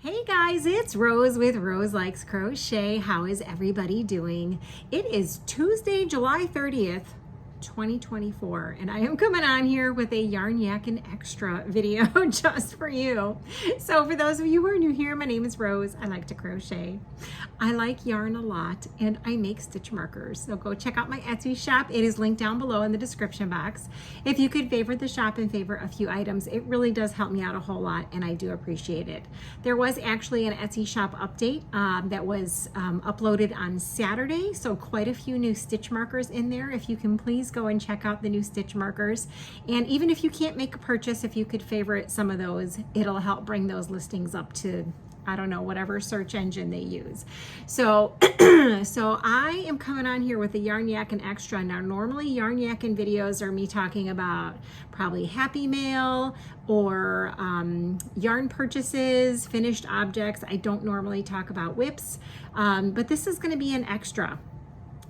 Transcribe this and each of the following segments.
Hey guys, it's Rose with Rose Likes Crochet. How is everybody doing? It is Tuesday, July 30th, 2024, and I am coming on here with a Yarn Yakking extra video just for you. So for those of you who are new here, my name is Rose. I like to crochet. I like yarn a lot and I make stitch markers. So go check out my Etsy shop. It is linked down below in the description box. If you could favorite the shop and favorite a few items, it really does help me out a whole lot and I do appreciate it. There was actually an Etsy shop update that was uploaded on Saturday. So quite a few new stitch markers in there. If you can please go and check out the new stitch markers. And even if you can't make a purchase, if you could favorite some of those, it'll help bring those listings up to, I don't know, whatever search engine they use. So, so I am coming on here with a Yarn Yakking extra. Now, normally Yarn Yakking videos are me talking about probably Happy Mail or yarn purchases, finished objects. I don't normally talk about whips, but this is going to be an extra.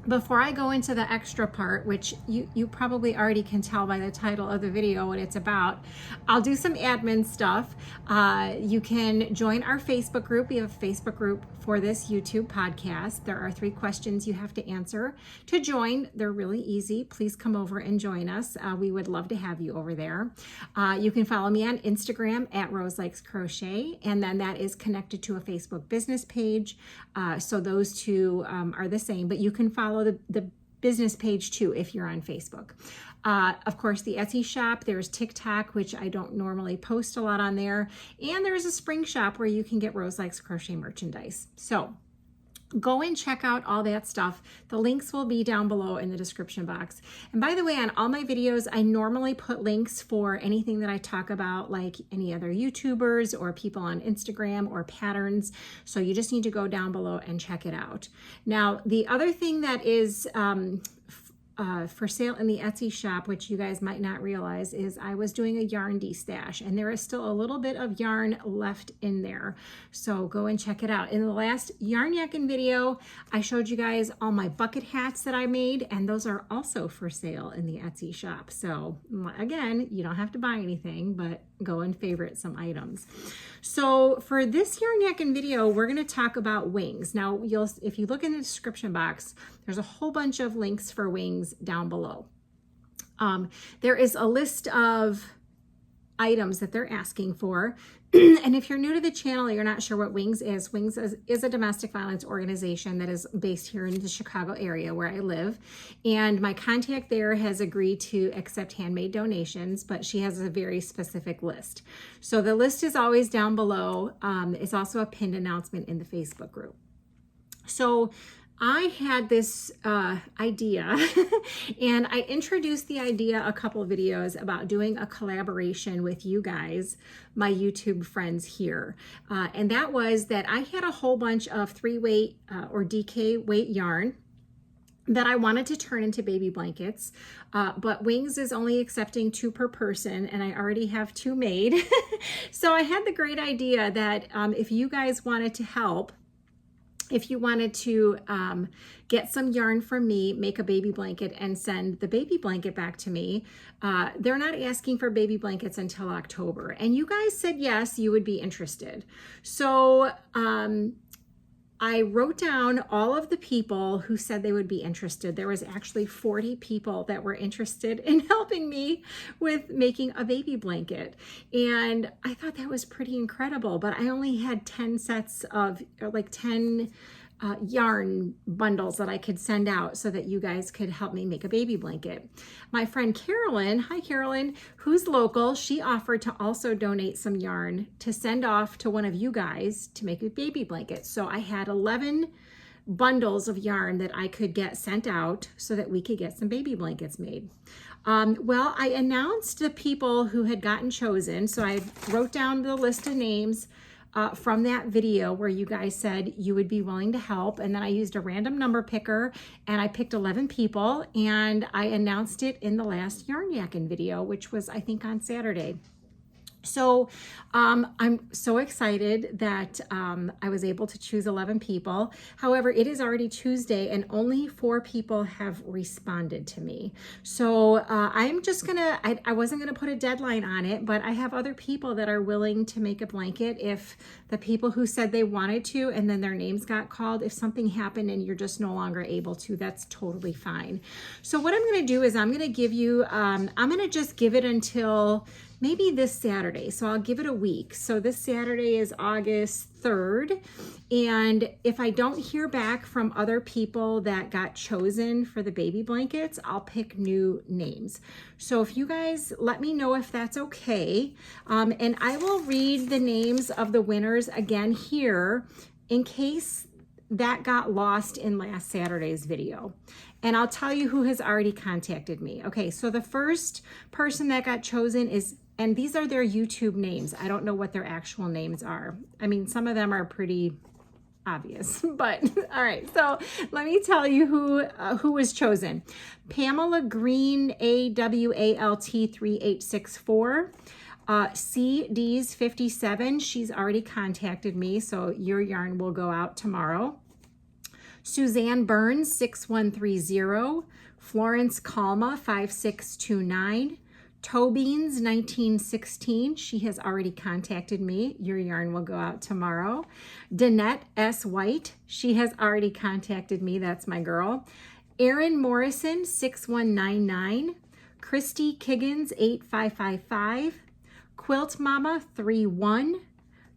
Before I go into the extra part, which you probably already can tell by the title of the video what it's about, I'll do some admin stuff. You can join our Facebook group. We have a Facebook group for this YouTube podcast. There are 3 questions you have to answer to join. They're really easy. Please come over and join us. We would love to have you over there. You can follow me on Instagram at Roselikescrochet, and then that is connected to a Facebook business page. So those two are the same, but you can follow the business page too if you're on Facebook. Of course, the Etsy shop, there's TikTok, which I don't normally post a lot on there, and there's a spring shop where you can get Rose Likes Crochet merchandise. So go and check out all that stuff. The links will be down below in the description box. And by the way, on all my videos, I normally put links for anything that I talk about, like any other YouTubers or people on Instagram or patterns. So you just need to go down below and check it out. Now, the other thing that is for sale in the Etsy shop, which you guys might not realize, is I was doing a yarn destash and there is still a little bit of yarn left in there. So go and check it out. In the last Yarn Yakking video, I showed you guys all my bucket hats that I made, and those are also for sale in the Etsy shop. So again, you don't have to buy anything, but go and favorite some items. So for this Yarn Yakking video, we're going to talk about wings. Now, if you look in the description box, there's a whole bunch of links for wings down below. There is a list of items that they're asking for. And if you're new to the channel, you're not sure what Wings is. Wings is a domestic violence organization that is based here in the Chicago area where I live. And my contact there has agreed to accept handmade donations, but she has a very specific list. So the list is always down below. It's also a pinned announcement in the Facebook group. So I had this idea and I introduced the idea a couple of videos about doing a collaboration with you guys, my YouTube friends here. And that was that I had a whole bunch of 3-weight or DK weight yarn that I wanted to turn into baby blankets, but Wings is only accepting 2 per person and I already have 2 made. So I had the great idea that if you guys wanted to help, if you wanted to get some yarn from me, make a baby blanket and send the baby blanket back to me, they're not asking for baby blankets until October. And you guys said yes, you would be interested. So I wrote down all of the people who said they would be interested. There was actually 40 people that were interested in helping me with making a baby blanket. And I thought that was pretty incredible, but I only had 10 sets of, like 10 yarn bundles that I could send out so that you guys could help me make a baby blanket. My friend Carolyn, hi Carolyn, who's local, she offered to also donate some yarn to send off to one of you guys to make a baby blanket. So I had 11 bundles of yarn that I could get sent out so that we could get some baby blankets made. Well, I announced the people who had gotten chosen. So I wrote down the list of names from that video where you guys said you would be willing to help. And then I used a random number picker and I picked 11 people and I announced it in the last Yarn Yakking video, which was I think on Saturday. So I'm so excited that I was able to choose 11 people. However, it is already Tuesday and only 4 people have responded to me. So I'm just gonna, I wasn't gonna put a deadline on it, but I have other people that are willing to make a blanket if the people who said they wanted to and then their names got called, if something happened and you're just no longer able to, that's totally fine. So what I'm gonna do is I'm gonna give you, I'm gonna just give it until maybe this Saturday. So I'll give it a week. So this Saturday is August 3rd. And if I don't hear back from other people that got chosen for the baby blankets, I'll pick new names. So if you guys let me know if that's okay. And I will read the names of the winners again here in case that got lost in last Saturday's video. And I'll tell you who has already contacted me. Okay, so the first person that got chosen is, and these are their YouTube names. I don't know what their actual names are. I mean, some of them are pretty obvious, but all right. So let me tell you who was chosen. Pamela Green, AWALT 3864. CD's 57. She's already contacted me, so your yarn will go out tomorrow. Suzanne Burns 6130, Florence Calma 5629, Tobeans 1916. She has already contacted me. Your yarn will go out tomorrow. Danette S. White. She has already contacted me. That's my girl. Erin Morrison 6199, Christy Kiggins 8555, Quilt Mama 31,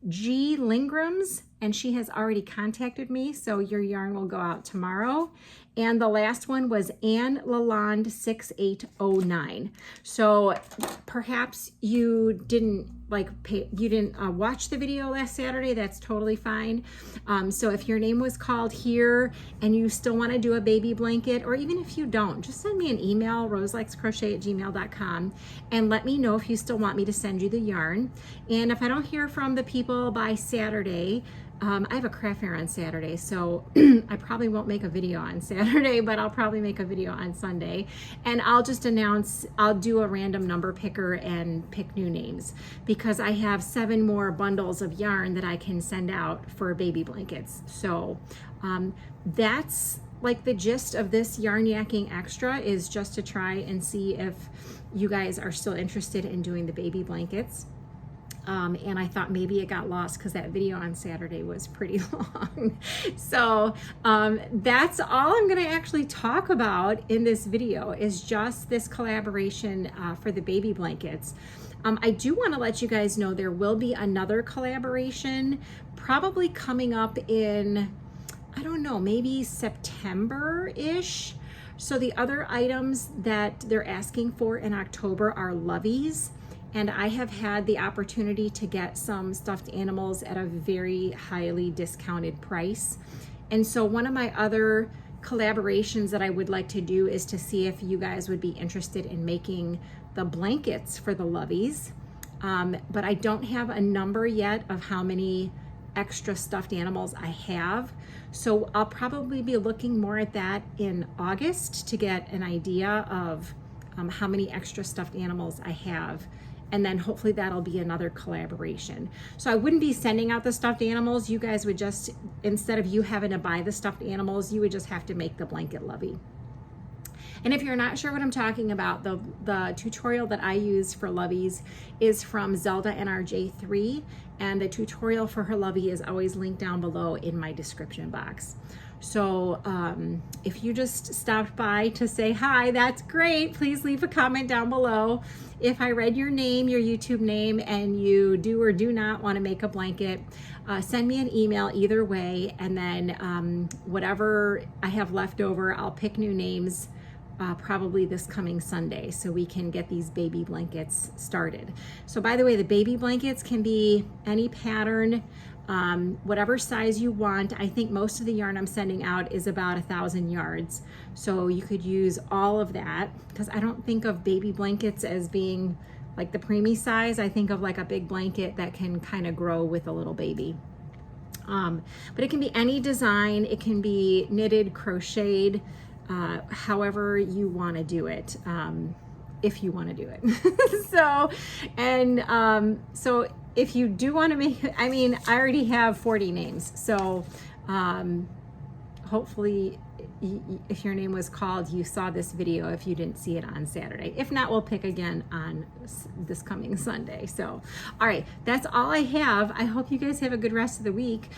G. Lingrams, and she has already contacted me, so your yarn will go out tomorrow. And the last one was Anne Lalonde 6809. So perhaps you didn't watch the video last Saturday. That's totally fine. So if your name was called here and you still want to do a baby blanket, or even if you don't, just send me an email, roselikescrochet@gmail.com, and let me know if you still want me to send you the yarn. And if I don't hear from the people by Saturday, I have a craft fair on Saturday, so I probably won't make a video on Saturday, but I'll probably make a video on Sunday. And I'll just announce, I'll do a random number picker and pick new names, because I have 7 more bundles of yarn that I can send out for baby blankets. So that's like the gist of this Yarn Yakking Extra, is just to try and see if you guys are still interested in doing the baby blankets. And I thought maybe it got lost because that video on Saturday was pretty long. So that's all I'm going to actually talk about in this video, is just this collaboration for the baby blankets. I do want to let you guys know there will be another collaboration probably coming up in, I don't know, maybe September-ish. So the other items that they're asking for in October are loveys. And I have had the opportunity to get some stuffed animals at a very highly discounted price. And so one of my other collaborations that I would like to do is to see if you guys would be interested in making the blankets for the loveys. But I don't have a number yet of how many extra stuffed animals I have. So I'll probably be looking more at that in August to get an idea of how many extra stuffed animals I have. And then hopefully that'll be another collaboration. So I wouldn't be sending out the stuffed animals. You guys would just, instead of you having to buy the stuffed animals, you would just have to make the blanket lovey. And if you're not sure what I'm talking about, the tutorial that I use for loveys is from Zelda NRJ3, and the tutorial for her lovey is always linked down below in my description box. So if you just stopped by to say hi, that's great. Please leave a comment down below. If I read your name, your YouTube name, and you do or do not want to make a blanket, send me an email either way, and then whatever I have left over, I'll pick new names probably this coming Sunday, so we can get these baby blankets started. So by the way, the baby blankets can be any pattern, whatever size you want. I think most of the yarn I'm sending out is about 1,000 yards, so you could use all of that, because I don't think of baby blankets as being like the preemie size. I think of like a big blanket that can kind of grow with a little baby. But it can be any design. It can be knitted, crocheted, however you want to do it. if you want to do it. So if you do want to make, I mean, I already have 40 names. So hopefully if your name was called, you saw this video if you didn't see it on Saturday. If not, we'll pick again on this coming Sunday. So, all right, that's all I have. I hope you guys have a good rest of the week.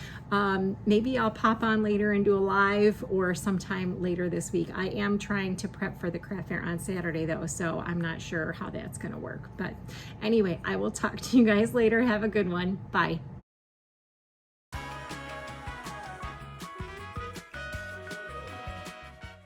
Maybe I'll pop on later and do a live or sometime later this week. I am trying to prep for the craft fair on Saturday though, so I'm not sure how that's gonna work. But anyway, I will talk to you guys later. Have a good one. Bye.